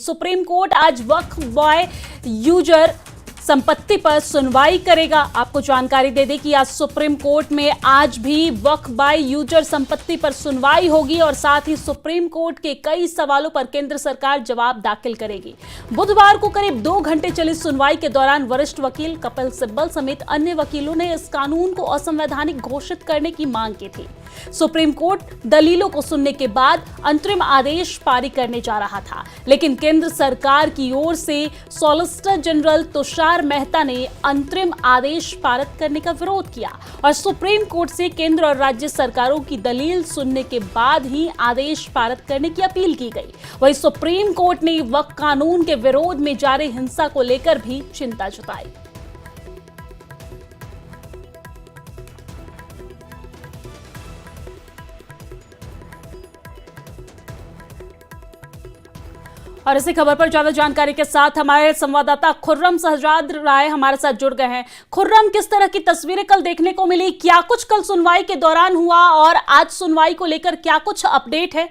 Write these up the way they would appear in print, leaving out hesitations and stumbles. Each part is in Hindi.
सुप्रीम कोर्ट आज वक्फ बॉय यूजर संपत्ति पर सुनवाई करेगा। आपको जानकारी दे दें कि आज सुप्रीम कोर्ट में आज भी वक्फ बॉय यूजर संपत्ति पर सुनवाई होगी और साथ ही सुप्रीम कोर्ट के कई सवालों पर केंद्र सरकार जवाब दाखिल करेगी। बुधवार को करीब 2 घंटे चली सुनवाई के दौरान वरिष्ठ वकील कपिल सिब्बल समेत अन्य वकीलों ने इस कानून को असंवैधानिक घोषित करने की मांग की थी। सुप्रीम कोर्ट दलीलों को सुनने के बाद अंतरिम आदेश पारित करने जा रहा था, लेकिन केंद्र सरकार की ओर से सॉलिसिटर जनरल तुषार मेहता ने अंतरिम आदेश पारित करने का विरोध किया और सुप्रीम कोर्ट से केंद्र और राज्य सरकारों की दलील सुनने के बाद ही आदेश पारित करने की अपील की गई। वहीं सुप्रीम कोर्ट ने वक्फ कानून के विरोध में जारी हिंसा को लेकर भी चिंता जताई। और इसी खबर पर ज्यादा जानकारी के साथ हमारे संवाददाता खुर्रम शहजाद राय हमारे साथ जुड़ गए हैं। खुर्रम, किस तरह की तस्वीरें कल देखने को मिली, क्या कुछ कल सुनवाई के दौरान हुआ और आज सुनवाई को लेकर क्या कुछ अपडेट है?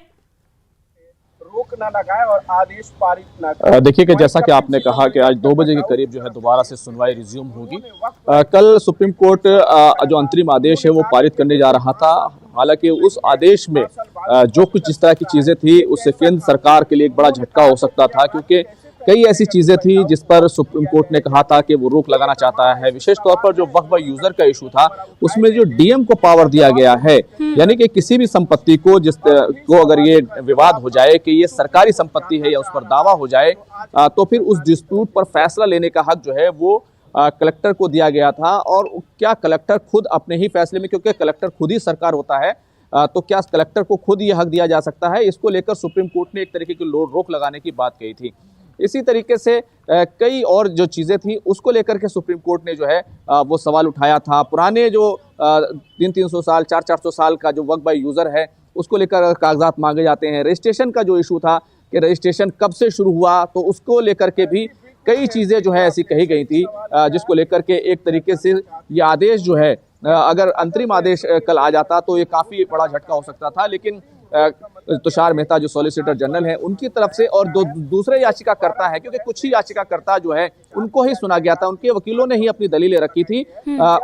रोक ना लगाए और आदेश पारित ना करें। देखिए कि जैसा कि आपने कहा कि आज 2 बजे के करीब जो है दोबारा से सुनवाई रिज्यूम होगी। कल सुप्रीम कोर्ट जो अंतरिम आदेश है वो पारित करने जा रहा था। हालांकि उस आदेश में जो कुछ जिस तरह की चीजें थी उससे केंद्र सरकार के लिए एक बड़ा झटका हो सकता था, क्योंकि कई ऐसी चीजें थी जिस पर सुप्रीम कोर्ट ने कहा था कि वो रोक लगाना चाहता है। विशेष तौर पर जो वक्फ यूजर का इशू था उसमें जो डीएम को पावर दिया गया है, यानी कि किसी भी संपत्ति को को अगर ये विवाद हो जाए कि ये सरकारी संपत्ति है या उस पर दावा हो जाए तो फिर उस डिस्प्यूट पर फैसला लेने का हक जो है वो कलेक्टर को दिया गया था। और क्या कलेक्टर खुद अपने ही फैसले में, क्योंकि कलेक्टर खुद ही सरकार होता है, तो क्या कलेक्टर को खुद ये हक दिया जा सकता है? इसको लेकर सुप्रीम कोर्ट ने एक तरीके की रोक लगाने की बात कही थी। इसी तरीके से कई और जो चीजें थी उसको लेकर के सुप्रीम कोर्ट ने जो है वो सवाल उठाया था। पुराने जो 300-300 साल 400-400 साल का जो वक्फ बाय यूजर है उसको लेकर कागजात मांगे जाते हैं। रजिस्ट्रेशन का जो इशू था कि रजिस्ट्रेशन कब से शुरू हुआ, तो उसको लेकर के भी कई चीजें जो है ऐसी कही गई थी, जिसको लेकर के एक तरीके से ये आदेश जो है, अगर अंतरिम आदेश कल आ जाता तो ये काफी बड़ा झटका हो सकता था। लेकिन तुषार मेहता जो सॉलिसिटर जनरल हैं उनकी तरफ से और दूसरे याचिकाकर्ता है, क्योंकि कुछ ही याचिकाकर्ता जो है उनको ही सुना गया था, उनके वकीलों ने ही अपनी दलीलें रखी थी,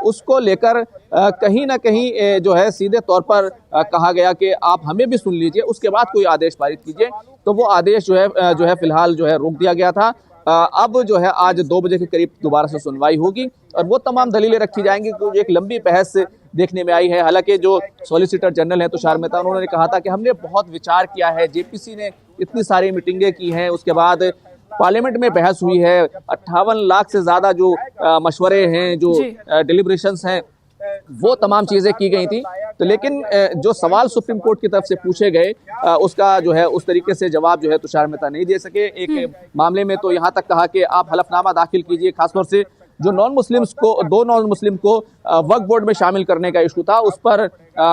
उसको लेकर कहीं ना कहीं जो है सीधे तौर पर कहा गया कि आप हमें भी सुन लीजिए, उसके बाद कोई आदेश पारित कीजिए। तो वो आदेश जो है फिलहाल जो है रोक दिया गया था। अब जो है आज 2 बजे के करीब दोबारा से सुनवाई होगी और वो तमाम दलीलें रखी जाएंगी। तो एक लंबी बहस देखने में आई है। हालांकि जो सॉलिसिटर जनरल है तुषार मेहता, उन्होंने कहा था कि हमने बहुत विचार किया है, जेपीसी ने इतनी सारी मीटिंगें की हैं, उसके बाद पार्लियामेंट में बहस हुई है, 58 लाख से ज्यादा जो मशवरे हैं, जो डिलिब्रेशंस हैं, वो तमाम चीजें की गई थी। तो लेकिन जो सवाल सुप्रीम कोर्ट की तरफ से पूछे गए उसका जो है उस तरीके से जवाब जो है तुषार मेहता नहीं दे सके। एक मामले में तो यहाँ तक कहा कि आप हलफनामा दाखिल कीजिए, खासतौर से जो दो नॉन मुस्लिम को वक्फ बोर्ड में शामिल करने का इशू था, उस पर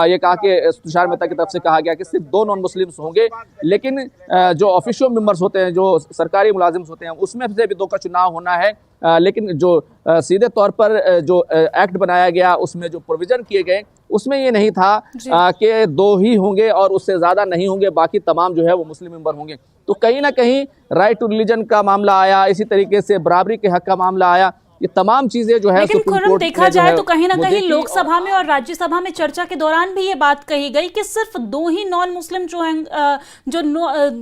ये कहा कि तुषार मेहता की तरफ से कहा गया कि सिर्फ 2 नॉन मुस्लिम्स होंगे, लेकिन जो ऑफिशियल मेंबर्स होते हैं, जो सरकारी मुलाजिम होते हैं, उसमें से भी 2 का चुनाव होना है। लेकिन जो सीधे तौर पर जो एक्ट बनाया गया उसमें जो प्रोविजन किए गए उसमें ये नहीं था कि 2 ही होंगे और उससे ज्यादा नहीं होंगे, बाकी तमाम जो है वो मुस्लिम मेंबर होंगे। तो कहीं ना कहीं राइट टू रिलीजन का मामला आया, इसी तरीके से बराबरी के हक का मामला आया। ये तमाम चीजें जो है लेकिन खुर्रम देखा जाए तो कहीं ना कहीं लोकसभा में और राज्यसभा में चर्चा के दौरान भी ये बात कही गई कि सिर्फ 2 ही नॉन मुस्लिम जो हैं, जो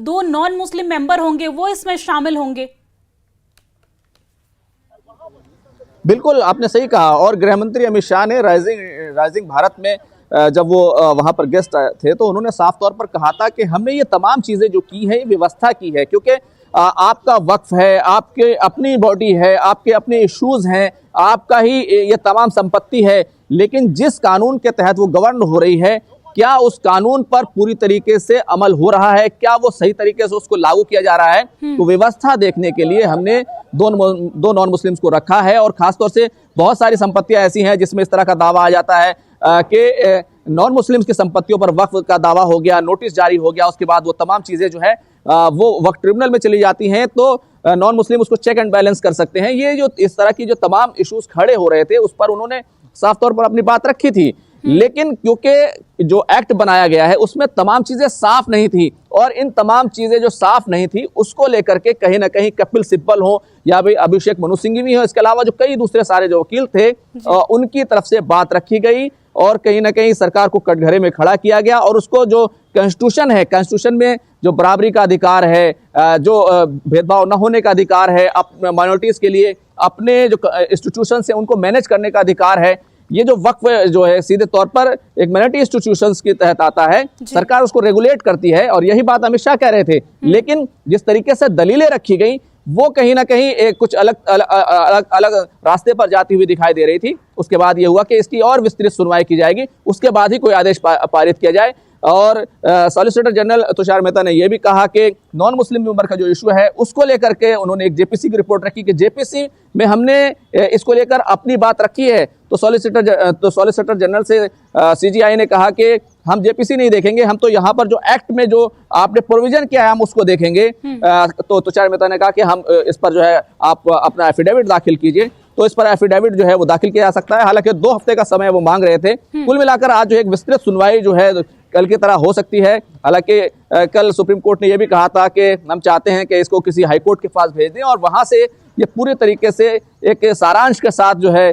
2 नॉन मुस्लिम मेंबर होंगे वो इसमें शामिल होंगे। बिल्कुल आपने सही कहा। और गृह मंत्री अमित शाह ने राइजिंग भारत में जब वो वहां पर गेस्ट थे तो उन्होंने साफ तौर पर कहा था कि हमने ये तमाम चीजें जो की है, ये व्यवस्था की है, क्योंकि आपका वक्फ है, आपके अपनी बॉडी है, आपके अपने इश्यूज हैं, आपका ही ये तमाम संपत्ति है, लेकिन जिस कानून के तहत वो गवर्न हो रही है, क्या उस कानून पर पूरी तरीके से अमल हो रहा है, क्या वो सही तरीके से उसको लागू किया जा रहा है? तो व्यवस्था देखने के लिए हमने 2 नॉन मुस्लिम्स को रखा है। और खासतौर से बहुत सारी संपत्तियां ऐसी हैं जिसमें इस तरह का दावा आ जाता है कि नॉन मुस्लिम्स की संपत्तियों पर वक्फ का दावा हो गया, नोटिस जारी हो गया, उसके बाद वो तमाम चीजें जो है वो वक्फ ट्रिब्यूनल में चली जाती हैं, तो नॉन मुस्लिम उसको चेक एंड बैलेंस कर सकते हैं। ये जो इस तरह की जो तमाम इश्यूज खड़े हो रहे थे उस पर उन्होंने साफ तौर पर अपनी बात रखी थी। लेकिन क्योंकि जो एक्ट बनाया गया है उसमें तमाम चीजें साफ नहीं थी, और इन तमाम चीजें जो साफ नहीं थी उसको लेकर के कहीं ना कहीं कपिल सिब्बल हो या भाई अभिषेक मनु सिंघवी हो, इसके अलावा जो कई दूसरे सारे जो वकील थे उनकी तरफ से बात रखी गई और कहीं ना कहीं सरकार को कटघरे में खड़ा किया गया। और उसको जो कॉन्स्टिट्यूशन है, कॉन्स्टिट्यूशन में जो बराबरी का अधिकार है, जो भेदभाव न होने का अधिकार है, माइनॉरिटीज के लिए अपने जो इंस्टीट्यूशन है उनको मैनेज करने का अधिकार है, ये जो वक्फ जो है सीधे तौर पर एक माइनॉरिटी इंस्टीट्यूशंस के तहत आता है, सरकार उसको रेगुलेट करती है। और यही बात अमित शाह कह रहे थे, लेकिन जिस तरीके से दलीलें रखी गई वो कहीं ना कहीं एक कुछ अलग रास्ते पर जाती हुई दिखाई दे रही थी। उसके बाद ये हुआ कि इसकी और विस्तृत सुनवाई की जाएगी, उसके बाद ही कोई आदेश पारित किया जाए। और सॉलिसिटर जनरल तुषार मेहता ने यह भी कहा कि नॉन मुस्लिम मेंबर का जो इशू है उसको लेकर के उन्होंने एक जेपीसी की रिपोर्ट रखी कि जेपीसी में हमने इसको लेकर अपनी बात रखी है। तो सॉलिसिटर जनरल से सीजीआई ने कहा कि हम जेपीसी नहीं देखेंगे, हम तो यहाँ पर जो एक्ट में जो आपने प्रोविजन किया है हम उसको देखेंगे। तो तुषार मेहता ने कहा कि हम इस पर जो है आप अपना एफिडेविट दाखिल कीजिए। तो इस पर एफिडेविट जो है वो दाखिल किया जा सकता है। हालांकि 2 हफ्ते का समय वो मांग रहे थे। कुल मिलाकर आज जो एक विस्तृत सुनवाई जो है कल की तरह हो सकती है। हालांकि कल सुप्रीम कोर्ट ने यह भी कहा था कि हम चाहते हैं कि इसको किसी हाई कोर्ट के पास भेज दें और वहां से ये पूरे तरीके से एक सारांश के साथ जो है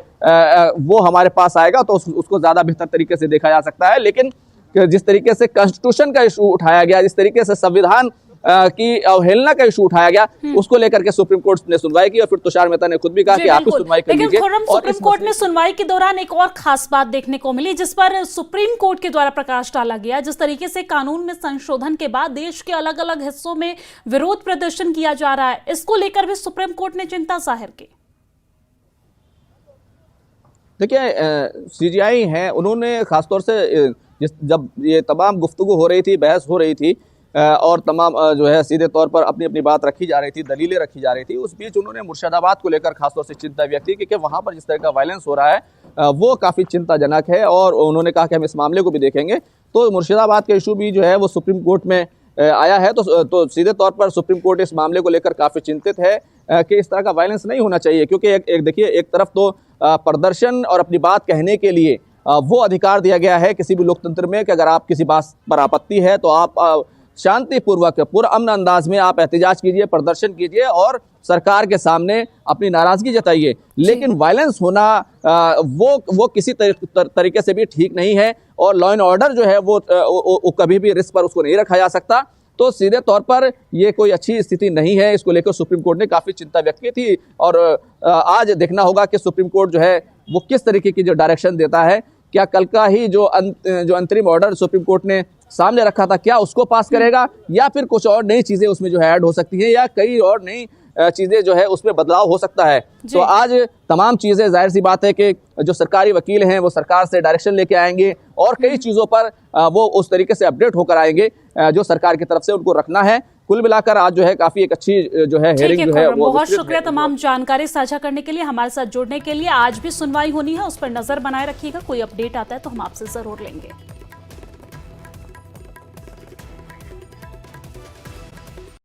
वो हमारे पास आएगा तो उसको ज्यादा बेहतर तरीके से देखा जा सकता है। लेकिन जिस तरीके से कॉन्स्टिट्यूशन का इशू उठाया गया, जिस तरीके से संविधान की अवहेलना का इशू उठाया गया, उसको लेकर के सुप्रीम कोर्ट ने सुनवाई की और फिर तुषार मेहता ने खुद भी कहा कि आप सुनवाई कर लीजिए। लेकिन सुप्रीम कोर्ट में सुनवाई के दौरान एक और खास बात देखने को मिली जिस पर सुप्रीम कोर्ट के द्वारा प्रकाश डाला गया। जिस तरीके से कानून में संशोधन के बाद देश के अलग अलग हिस्सों में विरोध प्रदर्शन किया जा रहा है, इसको लेकर भी सुप्रीम कोर्ट ने चिंता जाहिर की। देखिए, सीजीआई है, उन्होंने खासतौर से जब ये तमाम गुफ्तगू हो रही थी, बहस हो रही थी और तमाम जो है सीधे तौर पर अपनी अपनी बात रखी जा रही थी, दलीलें रखी जा रही थी, उस बीच उन्होंने मुर्शिदाबाद को लेकर खासतौर से चिंता व्यक्त की क्योंकि वहाँ पर जिस तरह का वायलेंस हो रहा है वो काफ़ी चिंताजनक है। और उन्होंने कहा कि हम इस मामले को भी देखेंगे। तो मुर्शिदाबाद का इशू भी जो है वो सुप्रीम कोर्ट में आया है। तो सीधे तौर पर सुप्रीम कोर्ट इस मामले को लेकर काफ़ी चिंतित है कि इस तरह का वायलेंस नहीं होना चाहिए। क्योंकि एक देखिए, एक तरफ तो प्रदर्शन और अपनी बात कहने के लिए वो अधिकार दिया गया है किसी भी लोकतंत्र में कि अगर आप किसी बात पर आपत्ति है तो आप शांतिपूर्वक पूरा अमन अंदाज में आप एहतजाज कीजिए, प्रदर्शन कीजिए और सरकार के सामने अपनी नाराजगी जताइए। लेकिन वायलेंस होना वो किसी तरीके से भी ठीक नहीं है और लॉ एंड ऑर्डर जो है वो कभी भी रिस्क पर उसको नहीं रखा जा सकता। तो सीधे तौर पर ये कोई अच्छी स्थिति नहीं है। इसको लेकर सुप्रीम कोर्ट ने काफ़ी चिंता व्यक्त की थी और आज देखना होगा कि सुप्रीम कोर्ट जो है वो किस तरीके की जो डायरेक्शन देता है। क्या कल का ही जो अंतरिम ऑर्डर सुप्रीम कोर्ट ने सामने रखा था क्या उसको पास करेगा या फिर कुछ और नई चीज़ें उसमें जो है ऐड हो सकती हैं या कई और नई चीज़ें जो है उसमें बदलाव हो सकता है। तो आज तमाम चीज़ें, जाहिर सी बात है कि जो सरकारी वकील हैं वो सरकार से डायरेक्शन लेके आएंगे और कई चीज़ों पर वो उस तरीके से अपडेट होकर आएंगे जो सरकार की तरफ से उनको रखना है। कुल मिलाकर आज जो है काफी एक अच्छी जो है हेयरिंग जो है वो बहुत शुक्रिया तमाम जानकारी साझा करने के लिए, हमारे साथ जुड़ने के लिए। आज भी सुनवाई होनी है, उस पर नजर बनाए रखिएगा। कोई अपडेट आता है तो हम आपसे जरूर लेंगे।